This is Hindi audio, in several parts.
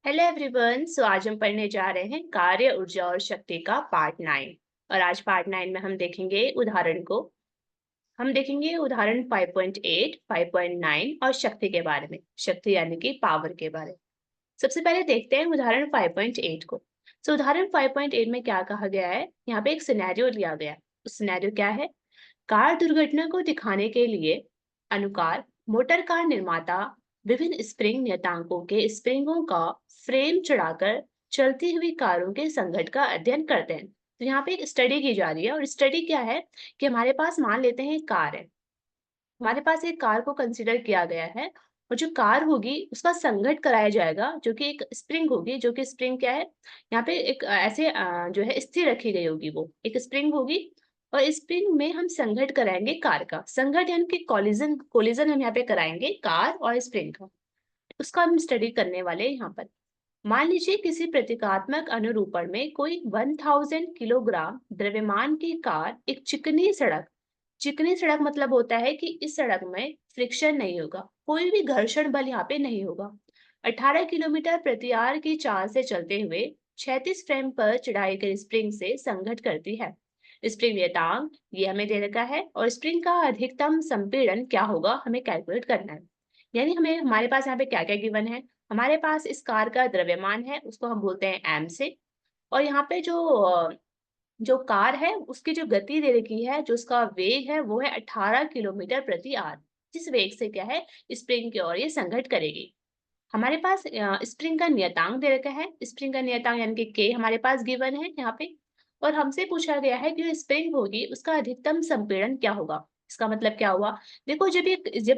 Hello everyone. आज हम पढ़ने जा रहे हैं कार्य ऊर्जा और शक्ति का पार्ट 9। और आज पार्ट 9 में हम देखेंगे उदाहरण 5.8, 5.9 और शक्ति के बारे में, शक्ति यानी कि पावर के बारे में। सबसे पहले देखते हैं उदाहरण 5.8 को। उदाहरण 5.8 में क्या कहा गया है, यहाँ पे एक सिनेरियो लिया गया है। उस सिनेरियो क्या है, कार दुर्घटना को दिखाने के लिए अनुकार मोटर कार निर्माता विभिन्न स्प्रिंग नियतांकों के स्प्रिंगों का फ्रेम चढ़ाकर चलती हुई कारों के संघट का अध्ययन करते हैं। तो यहाँ पे एक स्टडी की जा रही है, और स्टडी क्या है कि हमारे पास मान लेते हैं एक कार है। हमारे पास एक कार को कंसीडर किया गया है, और जो कार होगी उसका संघट कराया जाएगा, जो कि एक स्प्रिंग होगी। जो कि स्प्रिंग क्या है, यहाँ पे एक ऐसे जो है स्थिर रखी गई होगी, वो एक स्प्रिंग होगी। और स्प्रिंग में हम संघट कराएंगे कार का, संघट यानी कि कोलिजन कोलिजन हम यहाँ पे कराएंगे कार और स्प्रिंग का। उसका हम स्टडी करने वाले हैं यहाँ पर। मान लीजिए किसी प्रतीकात्मक अनुरूपण में कोई 1000 किलोग्राम द्रव्यमान की कार एक चिकनी सड़क मतलब होता है कि इस सड़क में फ्रिक्शन नहीं होगा, कोई भी घर्षण बल यहाँ पे नहीं होगा। 18 किलोमीटर प्रति आवर की चाल से चलते हुए 36 फ्रेम पर चढ़ाई गई स्प्रिंग से संघट करती है। स्प्रिंग नियतांक ये हमें दे रखा है, और स्प्रिंग का अधिकतम संपीड़न क्या होगा हमें कैलकुलेट करना है। यानी हमारे पास यहाँ पे क्या क्या गिवन है। हमारे पास इस कार का द्रव्यमान है, उसको हम बोलते हैं एम से। और यहाँ पे जो कार है उसकी जो गति दे रखी है, जो उसका वेग है, वो है 18 किलोमीटर प्रति आवर। जिस वेग से क्या है स्प्रिंग की ओर ये संघट करेगी। हमारे पास स्प्रिंग का नियतांक दे रखा है। स्प्रिंग का नियतांक यानी कि के हमारे पास गिवन है यहाँ पे। और हमसे पूछा गया है कि जो स्प्रिंग होगी उसका अधिकतम संपीड़न क्या होगा। इसका मतलब क्या हुआ, देखो जब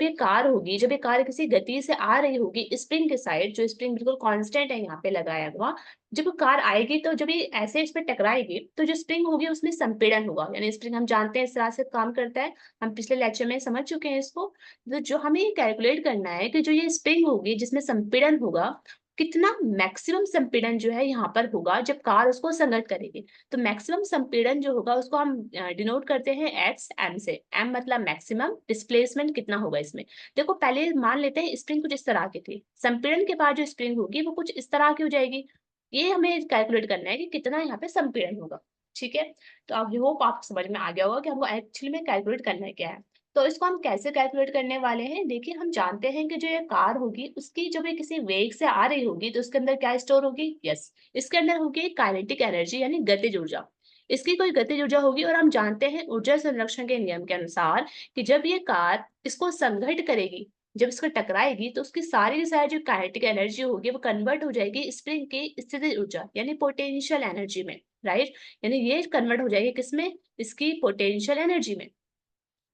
ये कार किसी गति से आ रही होगी स्प्रिंग के साइड, जो स्प्रिंग बिल्कुल कांस्टेंट है यहाँ पे लगाया हुआ। जब वो कार आएगी तो जब ये ऐसे इस पे टकराएगी तो जो स्प्रिंग होगी उसमें संपीड़न होगा। यानी स्प्रिंग हम जानते हैं इस तरह से काम करता है, हम पिछले लेक्चर में समझ चुके हैं इसको। तो जो हमें कैलकुलेट करना है कि जो ये स्प्रिंग होगी जिसमें संपीड़न होगा, कितना मैक्सिमम संपीड़न जो है यहाँ पर होगा जब कार उसको संगत करेगी। तो मैक्सिमम संपीड़न जो होगा उसको हम डिनोट करते हैं एक्स एम से। एम मतलब मैक्सिमम डिस्प्लेसमेंट कितना होगा इसमें। देखो पहले मान लेते हैं स्प्रिंग कुछ इस तरह की थी, संपीड़न के बाद जो स्प्रिंग होगी वो कुछ इस तरह की हो जाएगी। ये हमें कैलकुलेट करना है कि कितना यहाँ पे संपीड़न होगा। ठीक है, तो आई होप आपको समझ में आ गया होगा कि हमको एक्चुअली में कैलकुलेट करना है क्या है। तो इसको हम कैसे कैलकुलेट करने वाले हैं, देखिए हम जानते हैं कि जो ये कार होगी उसकी जब ये किसी वेग से आ रही होगी तो उसके अंदर क्या स्टोर होगी, यस, इसके अंदर होगी काइनेटिक एनर्जी यानी गतिज ऊर्जा। इसकी कोई गतिज ऊर्जा होगी, और हम जानते हैं ऊर्जा संरक्षण के नियम के अनुसार कि जब ये कार इसको संघटित करेगी, जब इसको टकराएगी तो उसकी सारी की सारी जो काइनेटिक एनर्जी होगी वो कन्वर्ट हो जाएगी स्प्रिंग की स्थितिज ऊर्जा यानी पोटेंशियल एनर्जी में। राइट, यानी ये कन्वर्ट हो जाएगी किसमें, इसकी पोटेंशियल एनर्जी में।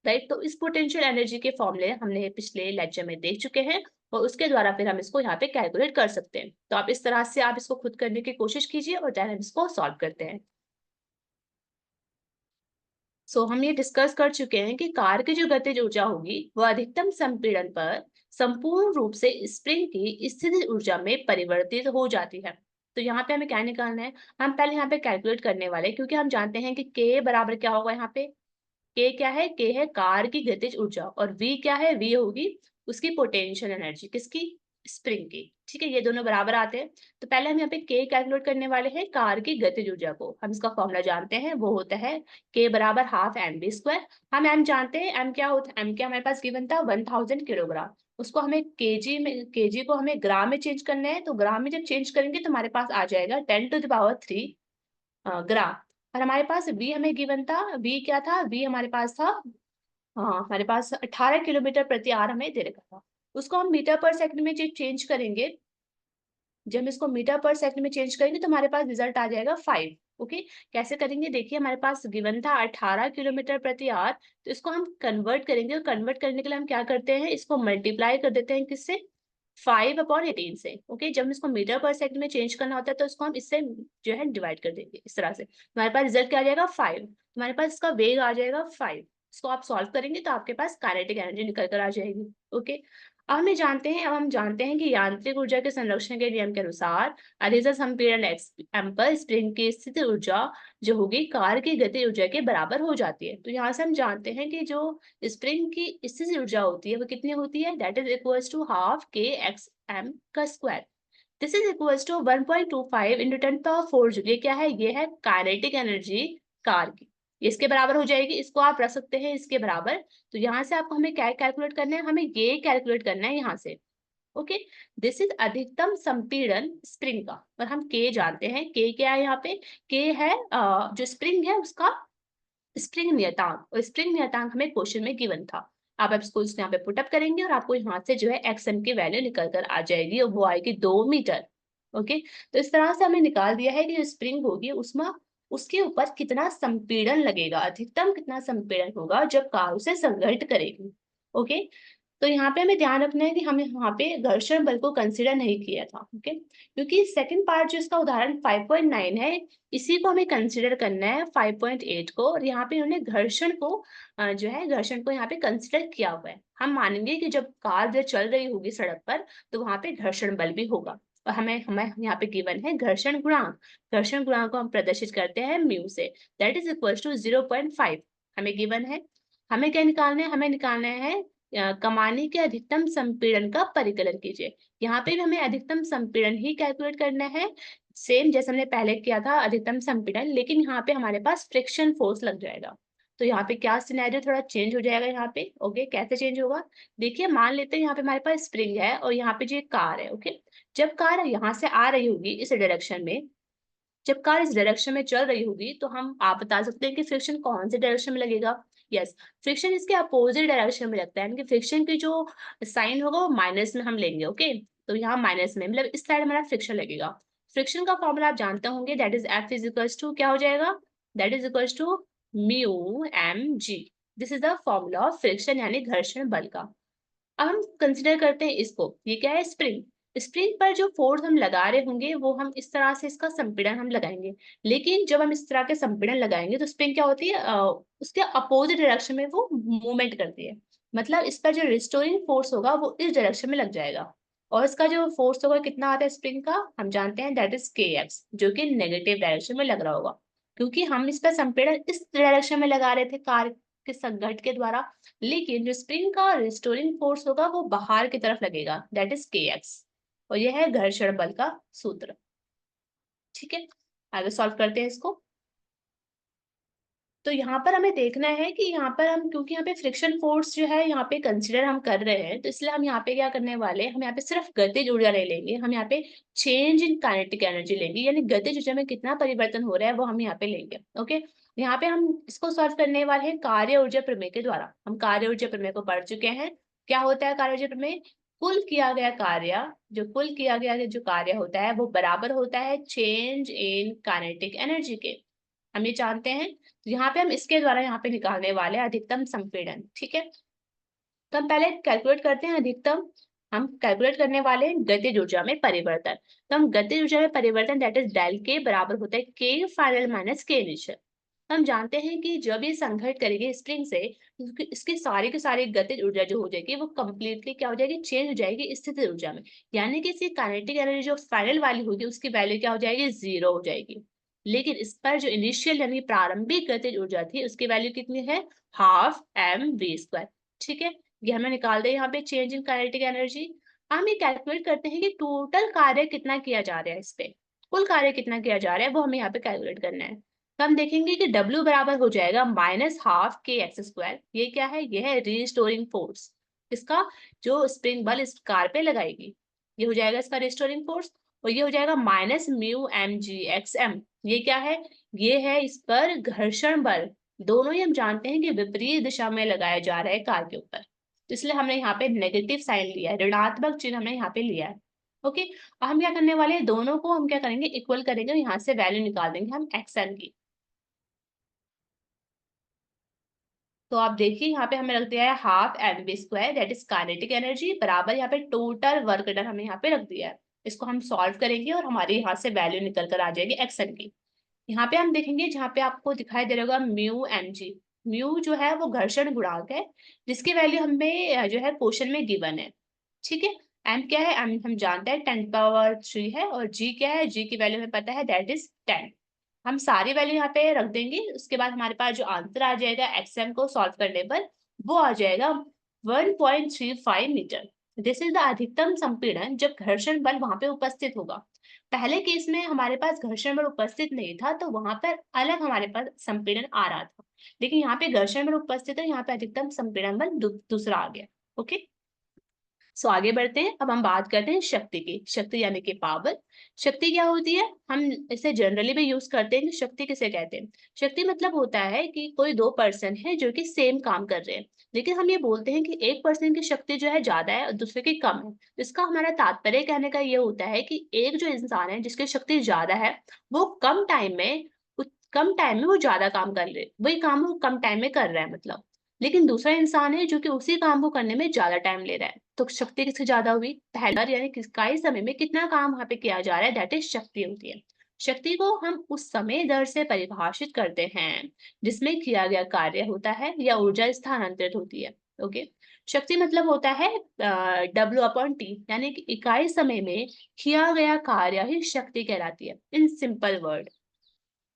राइट, तो इस पोटेंशियल एनर्जी के फॉर्मूले हमने पिछले लेक्चर में देख चुके हैं, और उसके द्वारा फिर हम इसको यहाँ पे कैलकुलेट कर सकते हैं। तो आप इस तरह से आप इसको खुद करने की कोशिश कीजिए, और देन हम इसको सॉल्व करते हैं। हम ये डिस्कस कर चुके हैं कि कार की जो गतिज ऊर्जा होगी वह अधिकतम संपीड़न पर संपूर्ण रूप से स्प्रिंग की स्थितिज ऊर्जा में परिवर्तित हो जाती है। तो यहाँ पे हमें क्या निकालना है, हम पहले यहाँ पे कैलकुलेट करने वाले हैं, क्योंकि हम जानते हैं कि के बराबर क्या होगा यहाँ पे। के क्या है, के है कार की गतिज ऊर्जा, और वी क्या है, वी होगी उसकी पोटेंशियल एनर्जी, किसकी, स्प्रिंग की। ठीक है, ये दोनों बराबर आते हैं। तो पहले हम यहाँ पे के कैलकुलेट करने वाले हैं कार की गतिज ऊर्जा को। हम इसका फॉर्मूला जानते हैं, वो होता है के बराबर हाफ एम बी स्क्वायर। हम एम जानते हैं, एम क्या होता है, एम क्या हमारे पास गिवन था 1000 किलोग्राम। उसको हमें केजी को हमें ग्राम में चेंज करना है। तो ग्राम में जब चेंज करेंगे तो हमारे पास आ जाएगा 10 टू द पावर 3 ग्राम। और हमारे पास v हमें गिवन था, v क्या था, v हमारे पास था, हाँ हमारे पास 18 किलोमीटर प्रति आवर हमें दे रखा था। उसको हम मीटर पर सेकंड में चेंज करेंगे। जब हम इसको मीटर पर सेकंड में चेंज करेंगे तो हमारे पास रिजल्ट आ जाएगा 5। ओके, कैसे करेंगे, देखिए हमारे पास गिवन था 18 किलोमीटर प्रति आवर। तो इसको हम कन्वर्ट करेंगे, और कन्वर्ट करने के लिए हम क्या करते हैं, इसको मल्टीप्लाई कर देते हैं किससे, 5/18 से। ओके, जब हम इसको मीटर पर सेकंड में चेंज करना होता है तो इसको हम इससे जो है डिवाइड कर देंगे इस तरह से। हमारे पास रिजल्ट क्या आ जाएगा 5, हमारे पास इसका वेग आ जाएगा 5। इसको आप सॉल्व करेंगे तो आपके पास काइनेटिक एनर्जी निकल कर आ जाएगी। ओके, अब हम जानते हैं कि यांत्रिक ऊर्जा के संरक्षण के नियम के अनुसार अधिकतम संपीड़न एक्स एम पर स्प्रिंग की स्थिति ऊर्जा जो होगी कार की गति ऊर्जा के बराबर हो जाती है। तो यहाँ से हम जानते हैं कि जो स्प्रिंग की स्थिति ऊर्जा होती है वो कितनी होती है, that is equals to half K x m का square. This is equals to 1.25 into 10⁴ joule. ये क्या है? ये है काइनेटिक एनर्जी कार की। इसके बराबर हो जाएगी, इसको आप रख सकते हैं इसके बराबर। तो यहाँ से आपको हमें क्या कैलकुलेट करना है? हमें ये कैलकुलेट करना है यहाँ से। ओके, दिस इज अधिकतम संपीड़न स्प्रिंग का, और हम के जानते हैं। के क्या है यहाँ पे? के है जो स्प्रिंग है उसका स्प्रिंग नियतांक, और स्प्रिंग नियतांक हमें क्वेश्चन में गिवन था। आप इसको यहाँ पे पुटअप करेंगे और आपको यहाँ से जो है एक्सएम की वैल्यू निकल कर आ जाएगी, और वो आएगी 2 मीटर। ओके, तो इस तरह से हमने निकाल दिया है कि जो स्प्रिंग होगी उसमें उसके ऊपर कितना संपीड़न लगेगा, अधिकतम कितना संपीड़न होगा जब कार उसे संघर्ष करेगी। ओके, तो यहाँ पे हमें ध्यान रखना है कि हमें यहाँ पे घर्षण बल को कंसीडर नहीं किया था। ओके, क्योंकि सेकंड पार्ट जो इसका उदाहरण 5.9 है, इसी को हमें कंसीडर करना है 5.8 को, और यहाँ पे उन्होंने घर्षण को जो है घर्षण को यहाँ पे कंसीडर किया हुआ है। हम मानेंगे कि जब कार जो चल रही होगी सड़क पर, तो वहां पे घर्षण बल भी होगा। और हमें हमें यहाँ पे गिवन है घर्षण गुणांक। घर्षण गुणांक को हम प्रदर्शित करते हैं म्यू से, दैट इज इक्वल टू 0.5 हमें गिवन है। हमें क्या निकालना है? हमें निकालना है कमानी के अधिकतम संपीड़न का परिकलन कीजिए। यहाँ पे भी हमें अधिकतम संपीड़न ही कैलकुलेट करना है, सेम जैसे हमने पहले किया था अधिकतम संपीड़न, लेकिन यहाँ पे हमारे पास फ्रिक्शन फोर्स लग जाएगा। तो यहाँ पे क्या सिनेरियो थोड़ा चेंज हो जाएगा यहाँ पे। ओके, कैसे चेंज होगा? देखिए, मान लेते हैं यहाँ पे हमारे पास स्प्रिंग है और यहाँ पे जो कार है। ओके, जब कार यहाँ से आ रही होगी इस डायरेक्शन में, जब कार इस डायरेक्शन में चल रही होगी, तो हम आप बता सकते हैं कि फ्रिक्शन कौन से डायरेक्शन में लगेगा। यस, फ्रिक्शन इसके अपोजिट डायरेक्शन में लगता है, यानी कि फ्रिक्शन की जो साइन होगा वो माइनस में हम लेंगे। ओके, तो यहाँ माइनस में मतलब इस साइड हमारा फ्रिक्शन लगेगा। फ्रिक्शन का फॉर्मूला आप जानते होंगे, that is F is equals to क्या हो जाएगा? That is equals to mu m g. This is the formula of friction यानी घर्षण बल का। अब हम कंसिडर करते हैं इसको, ये क्या है? स्प्रिंग। स्प्रिंग पर जो फोर्स हम लगा रहे होंगे वो हम इस तरह से इसका संपीड़न हम लगाएंगे। लेकिन जब हम इस तरह के संपीड़न लगाएंगे तो स्प्रिंग क्या होती है? उसके अपोजिट डायरेक्शन में वो मूवमेंट करती है। मतलब इस पर जो रिस्टोरिंग फोर्स होगा वो इस डायरेक्शन में लग जाएगा, और इसका जो फोर्स होगा कितना आता है स्प्रिंग का, हम जानते हैं दैट इज के एक्स, जो कि नेगेटिव डायरेक्शन में लग रहा होगा, क्योंकि हम इस पर संपीड़न इस डायरेक्शन में लगा रहे थे कार के संघट्ट के द्वारा। लेकिन जो स्प्रिंग का रिस्टोरिंग फोर्स होगा वो बाहर की तरफ लगेगा, दैट इज के एक्स, और यह है घर्षण बल का सूत्र। ठीक है, आगे सॉल्व करते हैं इसको। तो यहाँ पर हमें देखना है कि यहाँ पर हम, क्योंकि यहाँ पे फ्रिक्शन फोर्स जो है यहाँ पे कंसीडर हम कर रहे हैं, तो इसलिए हम यहाँ पे क्या करने वाले हैं, हम यहाँ पे सिर्फ गतिज ऊर्जा नहीं लेंगे, हम यहाँ पे चेंज इन काइनेटिक एनर्जी लेंगे, यानी गतिज ऊर्जा में कितना परिवर्तन हो रहा है वो हम यहाँ पे लेंगे। ओके, यहाँ पे हम इसको सॉल्व करने वाले हैं कार्य ऊर्जा प्रमेय के द्वारा। हम कार्य ऊर्जा प्रमेय को पढ़ चुके हैं। क्या होता है कार्य ऊर्जा प्रमेय? कुल किया गया कार्य, जो कुल किया गया जो कार्य होता है वो बराबर होता है चेंज इन काइनेटिक एनर्जी के। हम ये जानते हैं, तो यहाँ पे हम इसके द्वारा यहाँ पे निकालने वाले हैं अधिकतम संपीड़न। ठीक है, तो हम पहले कैलकुलेट करते हैं अधिकतम। हम कैलकुलेट करने वाले हैं गतिज ऊर्जा में परिवर्तन। तो हम गतिज ऊर्जा में परिवर्तन दैट इज डेल के बराबर होता है के फाइनल माइनस के इनिशियल। हम जानते हैं कि जब ये संघर्ष करेगी स्प्रिंग से, इसकी सारी की सारी गतिज ऊर्जा जो हो जाएगी वो कंप्लीटली क्या हो जाएगी? चेंज हो जाएगी स्थितिज ऊर्जा में। यानी कि इसकी काइनेटिक एनर्जी जो फाइनल वाली होगी उसकी वैल्यू क्या हो जाएगी? 0 हो जाएगी। लेकिन इस पर जो इनिशियल यानी प्रारंभिक गतिज ऊर्जा थी उसकी वैल्यू कितनी है? Half m v square. ठीक है, ये हमें निकाल दे यहाँ पे चेंज इन काइनेटिक एनर्जी। हम ये कैलकुलेट करते हैं कि टोटल कार्य कितना किया जा रहा है, इस पे कुल कार्य कितना किया जा रहा है वो हमें यहाँ पे कैलकुलेट करना है। तो हम देखेंगे कि W बराबर हो जाएगा minus half K x square. ये क्या है? ये है रिस्टोरिंग फोर्स, इसका जो स्प्रिंग बल इस कार पे लगाएगी, ये हो जाएगा इसका रिस्टोरिंग फोर्स। और ये हो जाएगा minus mu m g x m. ये क्या है? ये है इस पर घर्षण बल। दोनों ही हम जानते हैं कि विपरीत दिशा में लगाया जा रहा है कार के ऊपर, तो इसलिए हमने यहाँ पे नेगेटिव साइन लिया है, ऋणात्मक चिन्ह हमने यहाँ पे लिया है। ओके, अब हम क्या करने वाले हैं, दोनों को हम क्या करेंगे? इक्वल करेंगे, यहाँ से वैल्यू निकाल देंगे हम एक्सएन की। तो आप देखिए यहाँ पे हमें रख दिया है half m b square that is kinetic energy बराबर यहाँ पे टोटल वर्क डन हमने यहाँ पे रख दिया है। इसको हम सॉल्व करेंगे और हमारे यहाँ से वैल्यू निकल कर आ जाएगी एक्सएन की। यहाँ पे हम देखेंगे, जहाँ पे आपको दिखाई दे रहा होगा म्यू एम जी। म्यू जो है वो घर्षण गुणांक है, जिसकी वैल्यू हमें जो है क्वेश्चन में गिवन है। ठीक है, एम क्या है? एम हम जानते हैं 10⁻³ है, और जी क्या है? जी की वैल्यू हमें पता है दैट इज 10। हम सारी वैल्यू यहाँ पे रख देंगे, उसके बाद हमारे पास जो आंसर आ जाएगा एक्सएम को सॉल्व करने पर वो आ जाएगा 1.35 मीटर। दिस इज द अधिकतम संपीड़न जब घर्षण बल वहां पे उपस्थित होगा। पहले केस में हमारे पास घर्षण बल उपस्थित नहीं था, तो वहां पर अलग हमारे पास संपीड़न आ रहा था, लेकिन यहाँ पे घर्षण बल उपस्थित है, यहाँ पे अधिकतम संपीड़न बल दूसरा आ गया। ओके, सो आगे बढ़ते हैं। अब हम बात करते हैं शक्ति की। शक्ति यानी कि पावर। शक्ति क्या होती है, हम इसे जनरली भी यूज करते हैं कि शक्ति किसे कहते हैं। शक्ति मतलब होता है कि कोई दो पर्सन है जो कि सेम काम कर रहे हैं, लेकिन हम ये बोलते हैं कि एक पर्सन की शक्ति जो है ज्यादा है और दूसरे की कम है। इसका हमारा तात्पर्य कहने का ये होता है कि एक जो इंसान है जिसकी शक्ति ज्यादा है, वो कम टाइम में वो ज्यादा काम कर ले, वही काम वो कम टाइम में कर रहा है मतलब। लेकिन दूसरा इंसान है जो कि उसी काम को करने में ज्यादा टाइम ले रहा है, तो शक्ति किसकी ज्यादा हुई, पहला यानी इकाई समय में कितना काम वहां पे किया जा रहा है, दैट इज शक्ति होती है। शक्ति को हम उस समय दर से परिभाषित करते हैं जिसमें किया गया कार्य होता है या ऊर्जा स्थानांतरित होती है। ओके, शक्ति मतलब होता है W/T, यानी कि इकाई समय में किया गया कार्य ही शक्ति कहलाती है, इन सिंपल वर्ड।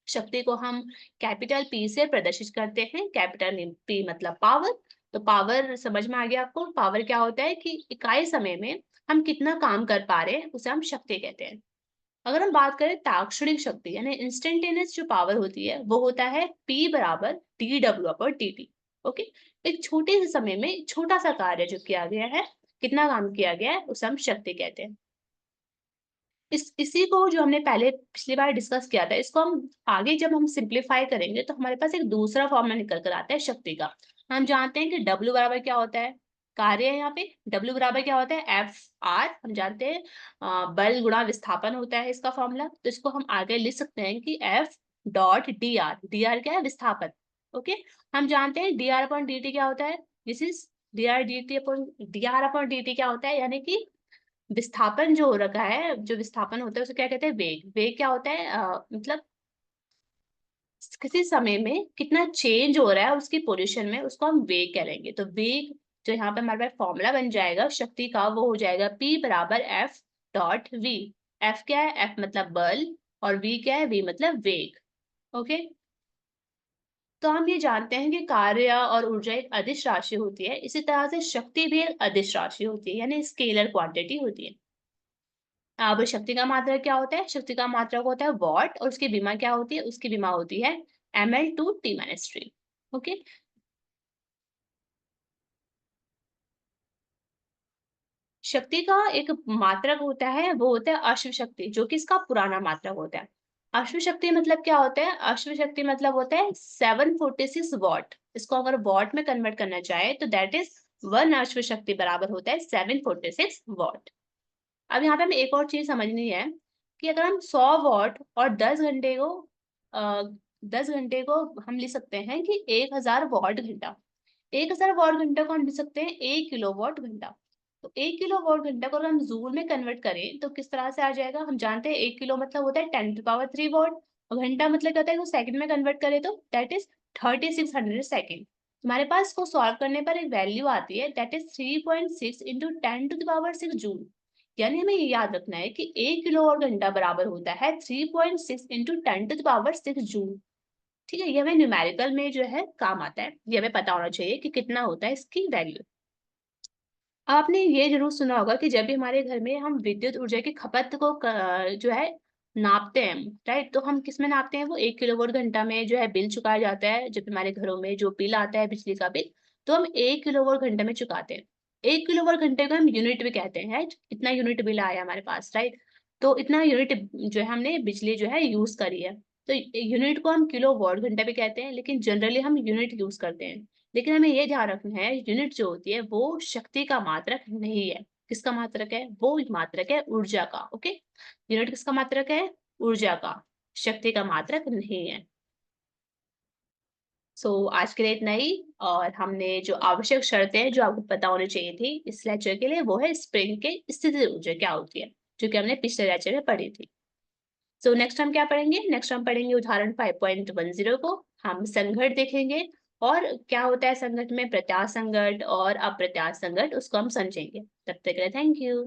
शक्ति को हम कैपिटल P से प्रदर्शित करते हैं। कैपिटल P मतलब पावर। तो पावर समझ में आ गया आपको। पावर क्या होता है कि इकाई समय में हम कितना काम कर पा रहे हैं, उसे हम शक्ति कहते हैं। अगर हम बात करें तात्क्षणिक शक्ति यानी इंस्टेंटेनियस जो पावर होती है, वो होता है P बराबर dW/dt। ओके, एक छोटे से समय में छोटा सा कार्य जो किया गया है, कितना काम किया गया है, उसे हम शक्ति कहते हैं। इसी को जो हमने पहले पिछली बार डिस्कस किया था, इसको हम आगे जब हम सिंप्लीफाई करेंगे तो हमारे पास एक दूसरा फॉर्मूला निकल कर आता है शक्ति का। हम जानते हैं कि W बराबर क्या होता है, कार्य है यहाँ पे। W बराबर क्या होता है, F/R। हम जानते हैं बल गुणा विस्थापन होता है इसका फॉर्मूला। तो इसको हम आगे लिख सकते हैं कि F.dr। dr क्या है, विस्थापन। ओके, हम जानते हैं dr/dt क्या होता है, दिस इज dr/dt क्या होता है, यानी कि विस्थापन जो हो रखा है, जो विस्थापन होता है उसे क्या कहते हैं, वेग। वेग क्या होता है, मतलब किसी समय में कितना चेंज हो रहा है उसकी पोजीशन में, उसको हम वेग कह लेंगे। तो वेग जो यहाँ पे हमारे पास फॉर्मूला बन जाएगा शक्ति का, वो हो जाएगा P बराबर F.V। F क्या है, F मतलब बल, और V क्या है, V मतलब वेग। ओके, तो हम ये जानते हैं कि कार्य और ऊर्जा एक अदिश राशि होती है, इसी तरह से शक्ति भी एक अदिश राशि होती है, यानी स्केलर क्वांटिटी होती है। अब शक्ति का मात्रक क्या होता है, शक्ति का मात्रक होता है वॉट, और उसकी विमा क्या होती है, उसकी विमा होती है ml/T-3। ओके, शक्ति का एक मात्रक होता है, वो होता है अश्व शक्ति, जो कि इसका पुराना मात्रक होता है। अश्व शक्ति मतलब क्या होता है, अश्व शक्ति मतलब होता है 746 वॉट। इसको अगर वॉट में कन्वर्ट करना चाहे तो दैट इज 1 अश्व शक्ति बराबर होता है 746 वॉट। अब यहाँ पे हमें एक और चीज समझनी है कि अगर हम 100 वॉट और 10 घंटे को हम लिख सकते हैं कि 1000 वॉट घंटा। 1000 वॉट घंटा को हम लिख सकते हैं 1 किलो वॉट घंटा। तो 1 किलो वॉट घंटा को अगर हम जूल में कन्वर्ट करें तो किस तरह से आ जाएगा, हम जानते हैं 1 किलो मतलब होता है 10⁻³ वॉट, और घंटा मतलब क्या होता है, वो सेकंड में कन्वर्ट करें तो दैट इज 3600 सेकंड। हमारे पास इसको सॉल्व करने पर एक वैल्यू आती है, दैट इज 3.6 इंटू 10⁻6 जूल। यानी हमें ये याद रखना है कि 1 किलो वॉट घंटा बराबर होता है 3.6 इंटू 10⁻6 जूल। ठीक है, ये हमें न्यूमेरिकल में जो है काम आता है, ये हमें पता होना चाहिए कि कितना होता है इसकी वैल्यू। आपने ये जरूर सुना होगा कि जब भी हमारे घर में हम विद्युत ऊर्जा की खपत को जो है नापते हैं, राइट, तो हम किस में नापते हैं, वो 1 किलोवाट घंटा में जो है बिल चुकाया जाता है। जब हमारे घरों में जो बिल आता है बिजली का बिल, तो हम 1 किलोवाट घंटे में चुकाते हैं। 1 किलोवाट घंटे को हम यूनिट भी कहते हैं, राइट, इतना यूनिट बिल आया हमारे पास, राइट। तो इतना यूनिट जो है हमने बिजली जो है यूज करी है। तो यूनिट को हम किलो वॉट घंटे भी कहते हैं, लेकिन जनरली हम यूनिट यूज करते हैं। लेकिन हमें ये ध्यान रखना है, यूनिट जो होती है वो शक्ति का मात्रक नहीं है। किसका मात्रक है, वो मात्रक है ऊर्जा का। ओके, यूनिट किसका मात्रक है, ऊर्जा का, शक्ति का मात्रक नहीं है। आज के लिए इतना ही। और हमने जो आवश्यक शर्तें जो आपको पता होनी चाहिए थी इस लेक्चर के लिए, वो है स्प्रिंग के स्थितिज ऊर्जा क्या होती है, जो कि हमने पिछले लेक्चर में पढ़ी थी। नेक्स्ट हम क्या पढ़ेंगे, नेक्स्ट हम पढ़ेंगे उदाहरण 5.10 को। हम संघट देखेंगे, और क्या होता है संघट में, प्रत्यास्थ संघट और अप्रत्यास्थ संघट, उसको हम समझेंगे। तब तक के लिए थैंक यू।